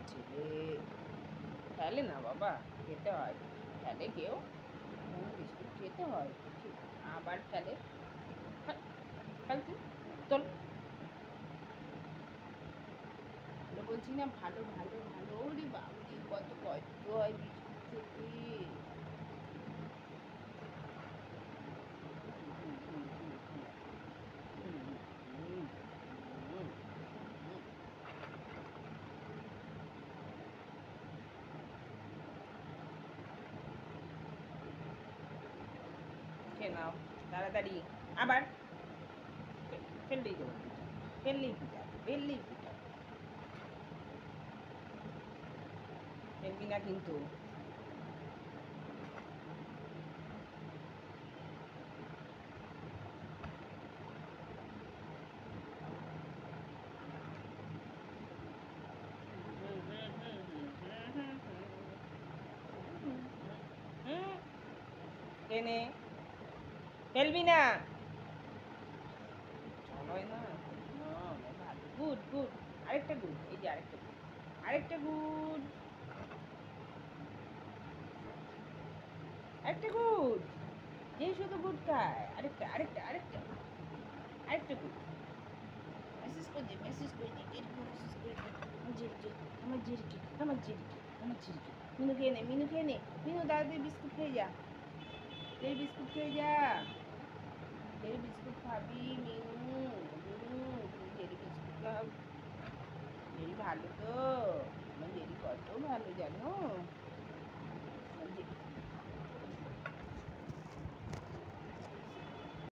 ছেলে। ফেলে না বাবা, খেতে হয়। ফেলে কেউ? বিস্কুট খেতে হয়। আবার ফেলে। ফেল, ফেল তুই। তোল। ভালো বলছি না, ভালো ভালো ভালো। ওরে বাবরে, কত কষ্ট হয় বিস্কুট খেতে। হুম হুম হুম হুম হুম হুম হুম হুম হুম। খেয়ে নাও তাড়াতাড়ি। আবার ফেললেই দেবো পিঠা। ফেললেই পিটাবে, ফেললেই পিটাবে। ফেলবি না কিন্তু। হুম হুম হুম হুম হুম হুম হুম হুম হুম হুম হুম। টেনে ফেলবি না। চলোই না। ভালো, গুড গুড। আরেকটা গুড, এই যে আরেকটা গুড। আরেকটা গুড। আরেকটা গুড। যে শুধু গুড খায়। আরেকটা আরেকটা আরেকটা আরেকটা গুড। মেসেজ করে দে, জেরিকে মেসেজ করে দে। আমার জেরিকে, আমার জেরিকে, আমার জেরিকে, আমার জেরিকে। মিনু খেয়ে নে, মিনু খেয়ে নে। মিনু দাদা বিস্কুট খেয়ে যা। তুই বিস্কুট খেয়ে যা। জেরি বিস্কুট খাবি মিনু। মিনু, তুই জেরি বিস্কুট খাও। জেরি ভালো তো। আমার জেরি কত ভালো জানো।